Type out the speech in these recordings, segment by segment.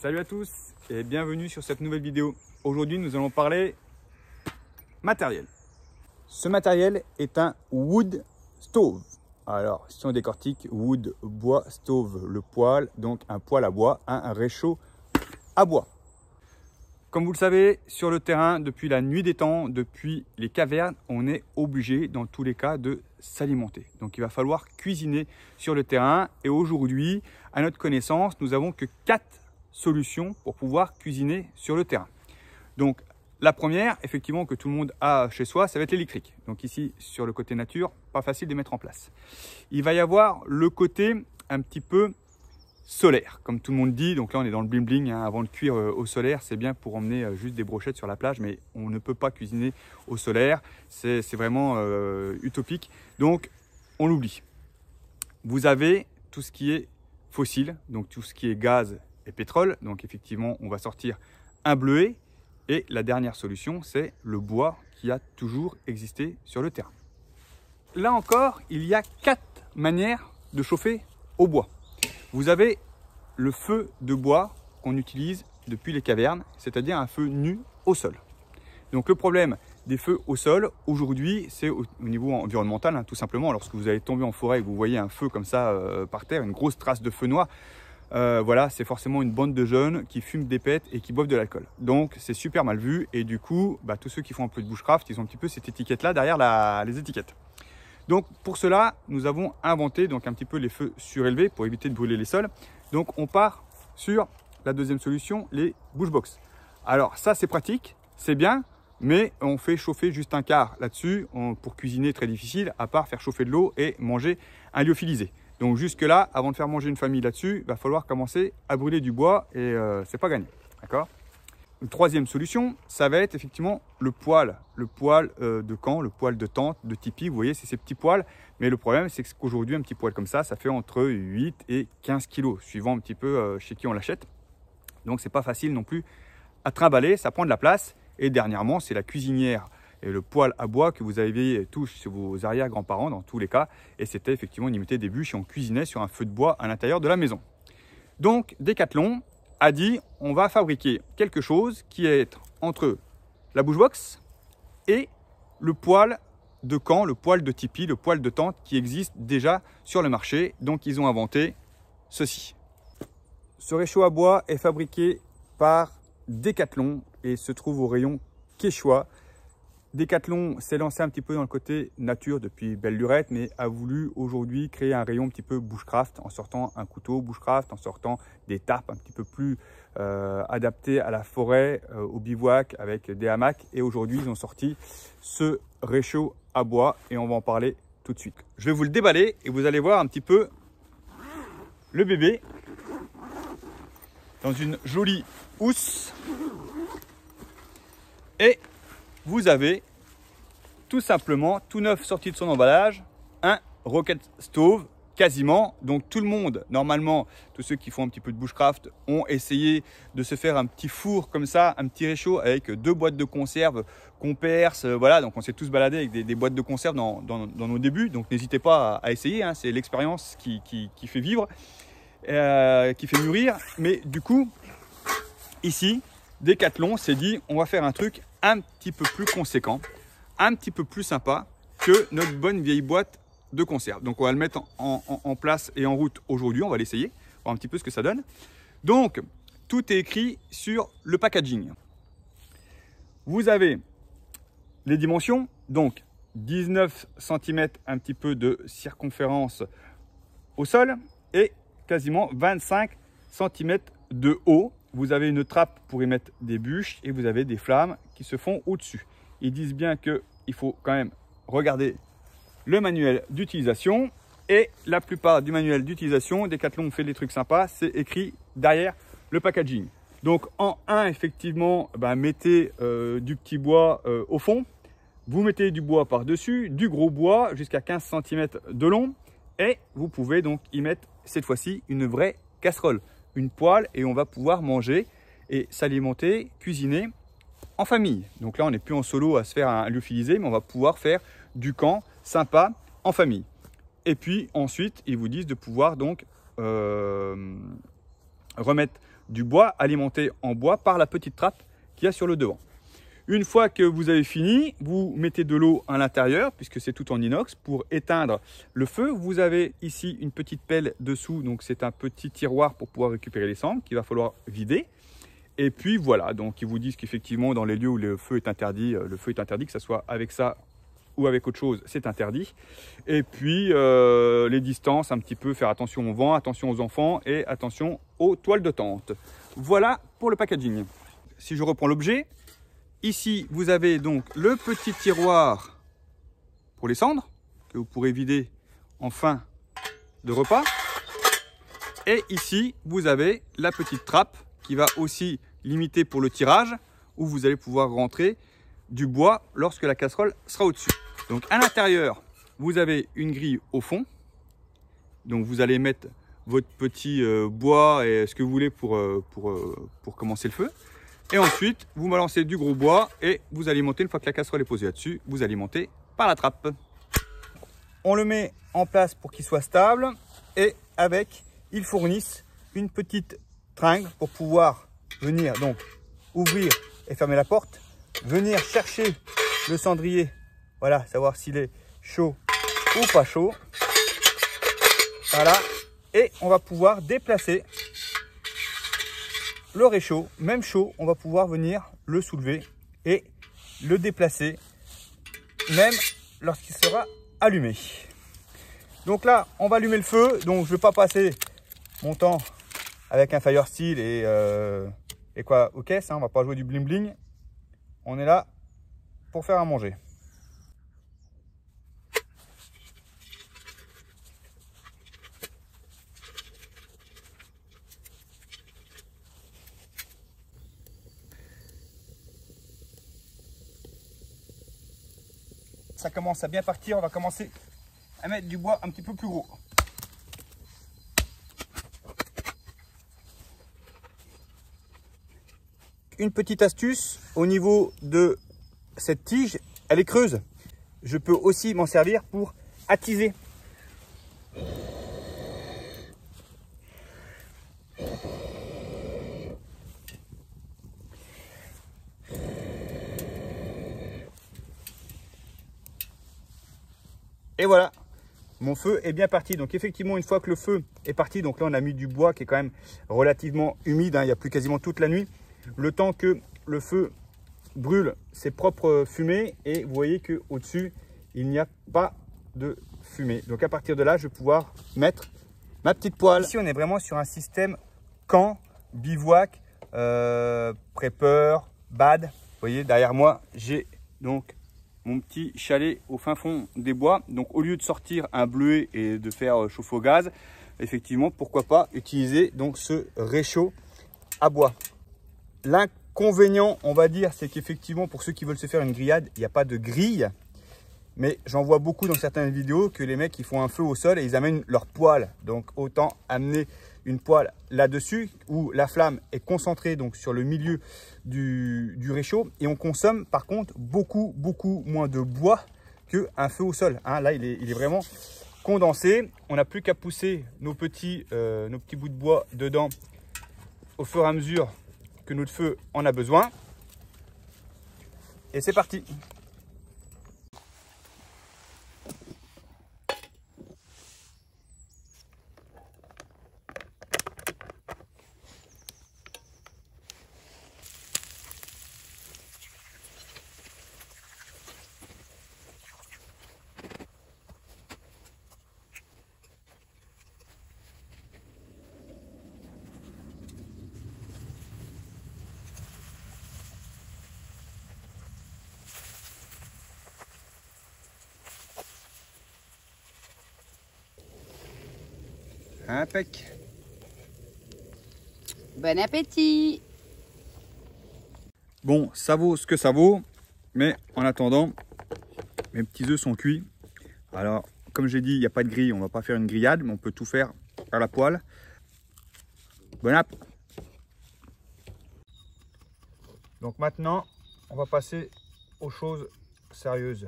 Salut à tous et bienvenue sur cette nouvelle vidéo. Aujourd'hui, nous allons parler matériel. Ce matériel est un wood stove. Alors, si on décortique, wood, bois, stove, le poêle, donc un poêle à bois, un réchaud à bois. Comme vous le savez, sur le terrain, depuis la nuit des temps, depuis les cavernes, on est obligé dans tous les cas de s'alimenter. Donc il va falloir cuisiner sur le terrain et aujourd'hui, à notre connaissance, nous n'avons que 4 solutions pour pouvoir cuisiner sur le terrain. Donc la première, effectivement, que tout le monde a chez soi, ça va être l'électrique. Donc ici, sur le côté nature, pas facile de mettre en place. Il va y avoir le côté un petit peu solaire, comme tout le monde dit. Donc là, on est dans le bling bling, hein. Avant de cuire au solaire, c'est bien pour emmener juste des brochettes sur la plage, mais on ne peut pas cuisiner au solaire. C'est vraiment utopique. Donc, on l'oublie. Vous avez tout ce qui est fossile, donc tout ce qui est gaz et pétrole. Donc effectivement, on va sortir un bleuet. Et la dernière solution, c'est le bois qui a toujours existé sur le terrain. Là encore, il y a 4 manières de chauffer au bois. Vous avez le feu de bois qu'on utilise depuis les cavernes, c'est-à-dire un feu nu au sol. Donc le problème des feux au sol, aujourd'hui, c'est au niveau environnemental, hein, tout simplement. Lorsque vous allez tomber en forêt et que vous voyez un feu comme ça par terre, une grosse trace de feu noir, voilà, c'est forcément une bande de jeunes qui fument des pètes et qui boivent de l'alcool. Donc c'est super mal vu et du coup, tous ceux qui font un peu de bushcraft, ils ont un petit peu cette étiquette-là derrière les étiquettes. Donc pour cela, nous avons inventé donc un petit peu les feux surélevés pour éviter de brûler les sols. Donc on part sur la deuxième solution, les bushbox. Alors ça c'est pratique, c'est bien, mais on fait chauffer juste un quart là-dessus. Pour cuisiner, très difficile, à part faire chauffer de l'eau et manger un lyophilisé. Donc jusque là, avant de faire manger une famille là-dessus, il va falloir commencer à brûler du bois et c'est pas gagné, d'accord ? Une troisième solution, ça va être effectivement le poêle de camp, le poêle de tente, de tipi. Vous voyez, c'est ces petits poêles. Mais le problème, c'est qu'aujourd'hui, un petit poêle comme ça fait entre 8 et 15 kg, suivant un petit peu chez qui on l'achète. Donc, c'est pas facile non plus à trimballer, ça prend de la place. Et dernièrement, c'est la cuisinière et le poêle à bois que vous avez tous chez vos arrière-grands-parents, dans tous les cas. Et c'était effectivement, on y mettait des bûches et on cuisinait sur un feu de bois à l'intérieur de la maison. Donc, Decathlon a dit on va fabriquer quelque chose qui est entre la bushbox et le poêle de camp, le poêle de tipi, le poêle de tente qui existe déjà sur le marché. Donc ils ont inventé ceci. Ce réchaud à bois est fabriqué par Decathlon et se trouve au rayon Quechua. Decathlon s'est lancé un petit peu dans le côté nature depuis belle lurette, mais a voulu aujourd'hui créer un rayon un petit peu bushcraft en sortant un couteau bushcraft, en sortant des tarpes un petit peu plus adaptées à la forêt, au bivouac avec des hamacs. Et aujourd'hui, ils ont sorti ce réchaud à bois et on va en parler tout de suite. Je vais vous le déballer et vous allez voir un petit peu le bébé dans une jolie housse. Et vous avez tout simplement, tout neuf sorti de son emballage, un rocket stove quasiment. Donc tout le monde, normalement, tous ceux qui font un petit peu de bushcraft ont essayé de se faire un petit four comme ça, un petit réchaud avec 2 boîtes de conserve qu'on perce. Voilà, donc on s'est tous baladés avec des boîtes de conserve dans nos débuts. Donc n'hésitez pas à essayer, hein, c'est l'expérience qui fait vivre, qui fait mûrir. Mais du coup, ici, Decathlon s'est dit on va faire un truc un petit peu plus conséquent, un petit peu plus sympa que notre bonne vieille boîte de conserve. Donc on va le mettre en place et en route aujourd'hui, on va l'essayer, voir un petit peu ce que ça donne. Donc tout est écrit sur le packaging. Vous avez les dimensions, donc 19 cm un petit peu de circonférence au sol et quasiment 25 cm de haut. Vous avez une trappe pour y mettre des bûches et vous avez des flammes qui se font au-dessus. Ils disent bien qu'il faut quand même regarder le manuel d'utilisation. Et la plupart du manuel d'utilisation, Decathlon fait des trucs sympas, c'est écrit derrière le packaging. Donc en 1, effectivement, mettez du petit bois au fond. Vous mettez du bois par-dessus, du gros bois jusqu'à 15 cm de long. Et vous pouvez donc y mettre cette fois-ci une vraie casserole, une poêle, et on va pouvoir manger et s'alimenter, cuisiner en famille. Donc là, on n'est plus en solo à se faire un lyophilisé, mais on va pouvoir faire du camp sympa en famille. Et puis ensuite, ils vous disent de pouvoir donc remettre du bois alimenté en bois par la petite trappe qu'il y a sur le devant. Une fois que vous avez fini, vous mettez de l'eau à l'intérieur, puisque c'est tout en inox, pour éteindre le feu. Vous avez ici une petite pelle dessous, donc c'est un petit tiroir pour pouvoir récupérer les cendres qu'il va falloir vider. Et puis voilà, donc ils vous disent qu'effectivement dans les lieux où le feu est interdit, que ce soit avec ça ou avec autre chose, c'est interdit. Et puis les distances, un petit peu, faire attention au vent, attention aux enfants et attention aux toiles de tente. Voilà pour le packaging. Si je reprends l'objet, ici, vous avez donc le petit tiroir pour les cendres que vous pourrez vider en fin de repas. Et ici, vous avez la petite trappe qui va aussi limiter pour le tirage où vous allez pouvoir rentrer du bois lorsque la casserole sera au-dessus. Donc à l'intérieur, vous avez une grille au fond. Donc vous allez mettre votre petit bois et ce que vous voulez pour commencer le feu. Et ensuite, vous balancez du gros bois et vous alimentez, une fois que la casserole est posée là-dessus, vous alimentez par la trappe. On le met en place pour qu'il soit stable et avec, ils fournissent une petite tringle pour pouvoir venir donc ouvrir et fermer la porte, venir chercher le cendrier, voilà, savoir s'il est chaud ou pas chaud. Voilà, et on va pouvoir déplacer le réchaud, même chaud, on va pouvoir venir le soulever et le déplacer, même lorsqu'il sera allumé. Donc là, on va allumer le feu. Donc je ne vais pas passer mon temps avec un fire steel et quoi aux caisses. Hein, on ne va pas jouer du bling bling. On est là pour faire à manger. Ça commence à bien partir, on va commencer à mettre du bois un petit peu plus gros. Une petite astuce au niveau de cette tige, elle est creuse. Je peux aussi m'en servir pour attiser. Et voilà, mon feu est bien parti. Donc effectivement, une fois que le feu est parti, donc là on a mis du bois qui est quand même relativement humide, hein, il y a plu quasiment toute la nuit. Le temps que le feu brûle ses propres fumées et vous voyez que au-dessus, il n'y a pas de fumée. Donc à partir de là, je vais pouvoir mettre ma petite poêle. Ici, on est vraiment sur un système camp, bivouac, prepper, bad. Vous voyez, derrière moi, j'ai donc mon petit chalet au fin fond des bois. Donc au lieu de sortir un bleuet et de faire chauffe au gaz, effectivement, pourquoi pas utiliser donc ce réchaud à bois. L'inconvénient, on va dire, c'est qu'effectivement, pour ceux qui veulent se faire une grillade, il n'y a pas de grille. Mais j'en vois beaucoup dans certaines vidéos que les mecs, ils font un feu au sol et ils amènent leur poêle. Donc autant amener une poêle là-dessus où la flamme est concentrée donc sur le milieu du réchaud. Et on consomme par contre beaucoup moins de bois qu'un feu au sol. Hein, là, il est vraiment condensé. On n'a plus qu'à pousser nos petits bouts de bois dedans au fur et à mesure que notre feu en a besoin. Et c'est parti. Impec. Bon appétit. Bon, ça vaut ce que ça vaut, mais en attendant, mes petits œufs sont cuits. Alors, comme j'ai dit, il n'y a pas de grille, on ne va pas faire une grillade, mais on peut tout faire à la poêle. Bon app. Donc maintenant, on va passer aux choses sérieuses.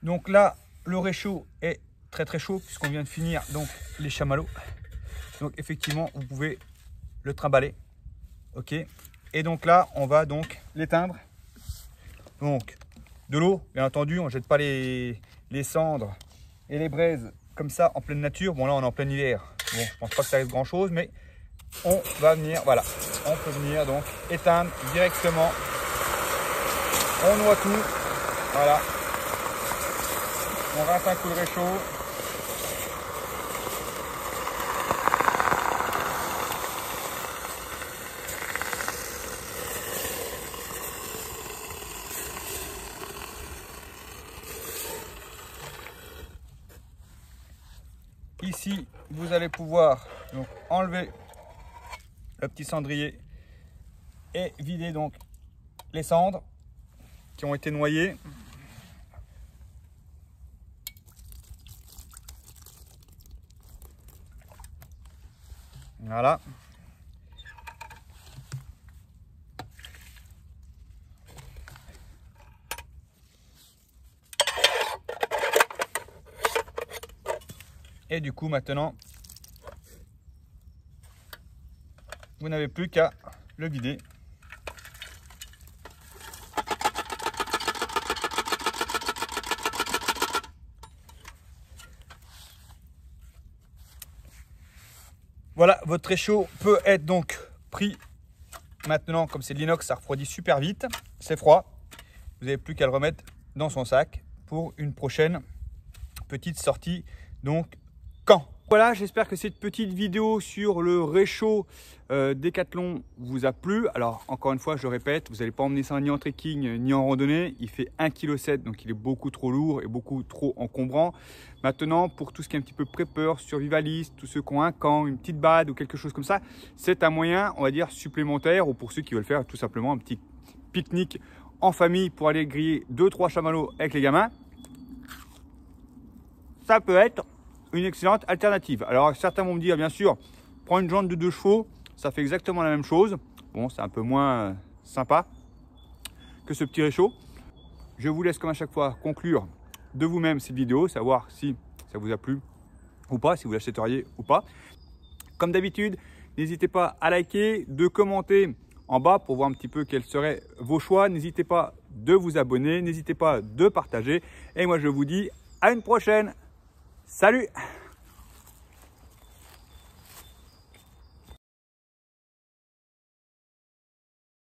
Donc là, le réchaud est très chaud puisqu'on vient de finir donc les chamallows. Donc effectivement, vous pouvez le trimballer. Ok. Et donc là, on va donc l'éteindre. Donc de l'eau, bien entendu, on ne jette pas les cendres et les braises comme ça en pleine nature. Bon là, on est en plein hiver. Bon, je pense pas que ça reste grand chose, mais on va venir, voilà, on peut venir donc éteindre directement. On noie tout, voilà. On rince un coup de réchaud. Ici, vous allez pouvoir donc enlever le petit cendrier et vider donc les cendres qui ont été noyées. Voilà. Et du coup, maintenant, vous n'avez plus qu'à le vider. Voilà, votre réchaud peut être donc pris. Maintenant, comme c'est de l'inox, ça refroidit super vite. C'est froid. Vous n'avez plus qu'à le remettre dans son sac pour une prochaine petite sortie. Donc, quand? Voilà, j'espère que cette petite vidéo sur le réchaud Décathlon vous a plu. Alors, encore une fois, je répète, vous n'allez pas emmener ça ni en trekking ni en randonnée. Il fait 1,7 kg, donc il est beaucoup trop lourd et beaucoup trop encombrant. Maintenant, pour tout ce qui est un petit peu prepper, survivaliste, tous ceux qui ont un camp, une petite bad ou quelque chose comme ça, c'est un moyen, on va dire, supplémentaire, ou pour ceux qui veulent faire tout simplement un petit pique-nique en famille pour aller griller 2-3 chamallows avec les gamins. Ça peut être une excellente alternative. Alors certains vont me dire, bien sûr, prends une jante de 2 chevaux, ça fait exactement la même chose. Bon, c'est un peu moins sympa que ce petit réchaud. Je vous laisse comme à chaque fois conclure de vous-même cette vidéo, savoir si ça vous a plu ou pas, si vous l'achèteriez ou pas. Comme d'habitude, n'hésitez pas à liker, de commenter en bas pour voir un petit peu quels seraient vos choix. N'hésitez pas de vous abonner, n'hésitez pas de partager. Et moi, je vous dis à une prochaine. Salut!